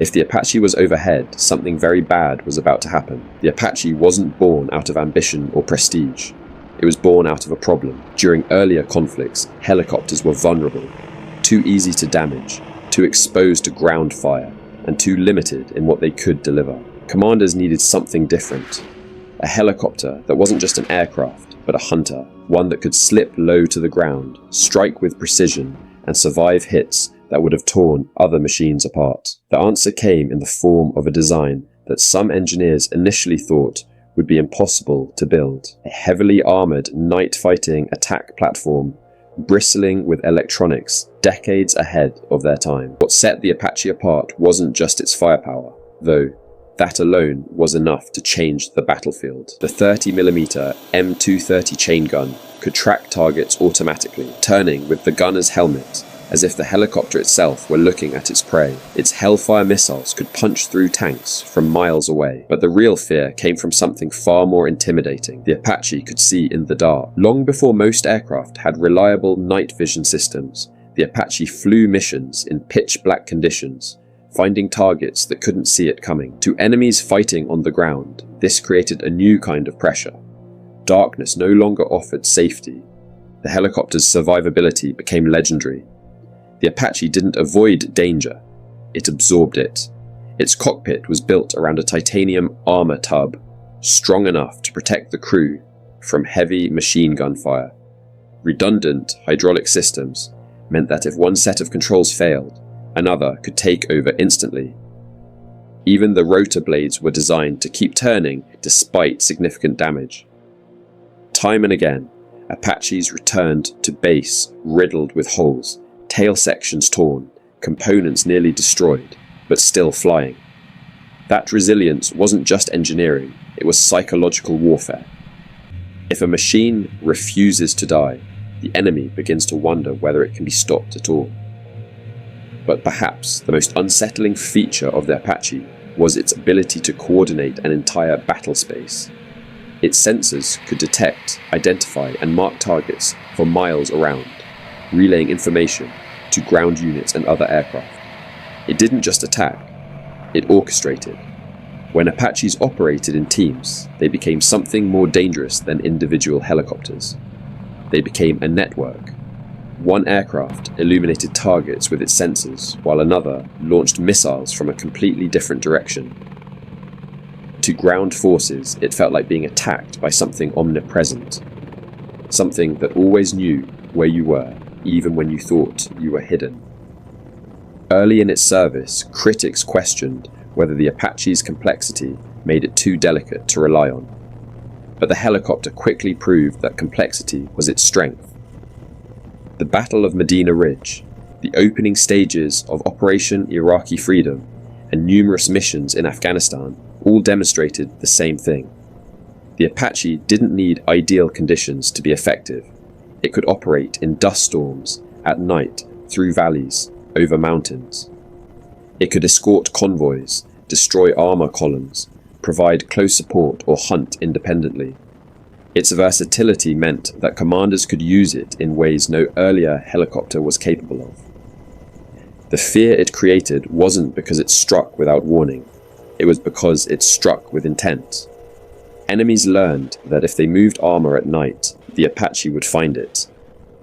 If the Apache was overhead, something very bad was about to happen. The Apache wasn't born out of ambition or prestige. It was born out of a problem. During earlier conflicts, helicopters were vulnerable, too easy to damage, too exposed to ground fire, and too limited in what they could deliver. Commanders needed something different. A helicopter that wasn't just an aircraft, but a hunter. One that could slip low to the ground, strike with precision, and survive hits that would have torn other machines apart. The answer came in the form of a design that some engineers initially thought would be impossible to build. A heavily armoured night-fighting attack platform bristling with electronics decades ahead of their time. What set the Apache apart wasn't just its firepower, though that alone was enough to change the battlefield. The 30mm M230 chain gun could track targets automatically, turning with the gunner's helmet as if the helicopter itself were looking at its prey. Its Hellfire missiles could punch through tanks from miles away. But the real fear came from something far more intimidating. The Apache could see in the dark. Long before most aircraft had reliable night vision systems, the Apache flew missions in pitch-black conditions, finding targets that couldn't see it coming. To enemies fighting on the ground, this created a new kind of pressure. Darkness no longer offered safety. The helicopter's survivability became legendary. The Apache didn't avoid danger, it absorbed it. Its cockpit was built around a titanium armour tub, strong enough to protect the crew from heavy machine gun fire. Redundant hydraulic systems meant that if one set of controls failed, another could take over instantly. Even the rotor blades were designed to keep turning despite significant damage. Time and again, Apaches returned to base riddled with holes, tail sections torn, components nearly destroyed, but still flying. That resilience wasn't just engineering, it was psychological warfare. If a machine refuses to die, the enemy begins to wonder whether it can be stopped at all. But perhaps the most unsettling feature of the Apache was its ability to coordinate an entire battle space. Its sensors could detect, identify, and mark targets for miles around, relaying information to ground units and other aircraft. It didn't just attack, it orchestrated. When Apaches operated in teams, they became something more dangerous than individual helicopters. They became a network. One aircraft illuminated targets with its sensors, while another launched missiles from a completely different direction. To ground forces, it felt like being attacked by something omnipresent, something that always knew where you were, even when you thought you were hidden. Early in its service, critics questioned whether the Apache's complexity made it too delicate to rely on. But the helicopter quickly proved that complexity was its strength. The Battle of Medina Ridge, the opening stages of Operation Iraqi Freedom, and numerous missions in Afghanistan all demonstrated the same thing. The Apache didn't need ideal conditions to be effective. It could operate in dust storms, at night, through valleys, over mountains. It could escort convoys, destroy armour columns, provide close support, or hunt independently. Its versatility meant that commanders could use it in ways no earlier helicopter was capable of. The fear it created wasn't because it struck without warning. It was because it struck with intent. Enemies learned that if they moved armour at night, the Apache would find it.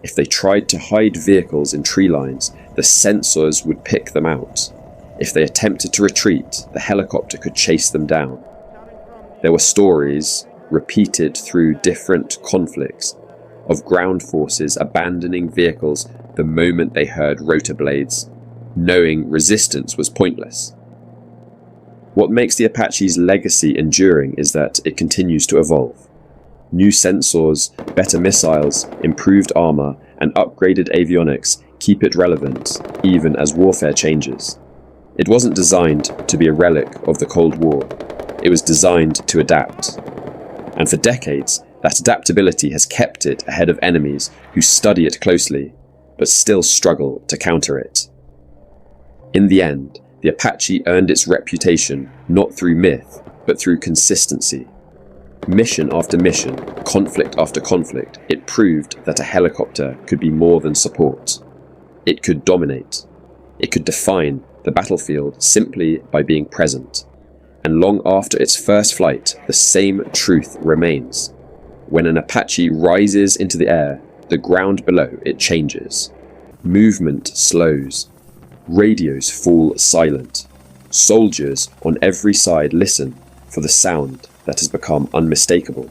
If they tried to hide vehicles in tree lines, the sensors would pick them out. If they attempted to retreat, the helicopter could chase them down. There were stories, repeated through different conflicts, of ground forces abandoning vehicles the moment they heard rotor blades, knowing resistance was pointless. What makes the Apache's legacy enduring is that it continues to evolve. New sensors, better missiles, improved armour, and upgraded avionics keep it relevant, even as warfare changes. It wasn't designed to be a relic of the Cold War. It was designed to adapt. And for decades, that adaptability has kept it ahead of enemies who study it closely, but still struggle to counter it. In the end, the Apache earned its reputation not through myth, but through consistency. Mission after mission, conflict after conflict, it proved that a helicopter could be more than support. It could dominate. It could define the battlefield simply by being present. And long after its first flight, the same truth remains. When an Apache rises into the air, the ground below it changes. Movement slows. Radios fall silent. Soldiers on every side listen for the sound that has become unmistakable.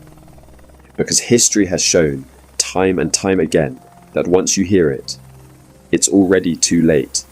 Because history has shown, time and time again, that once you hear it, it's already too late.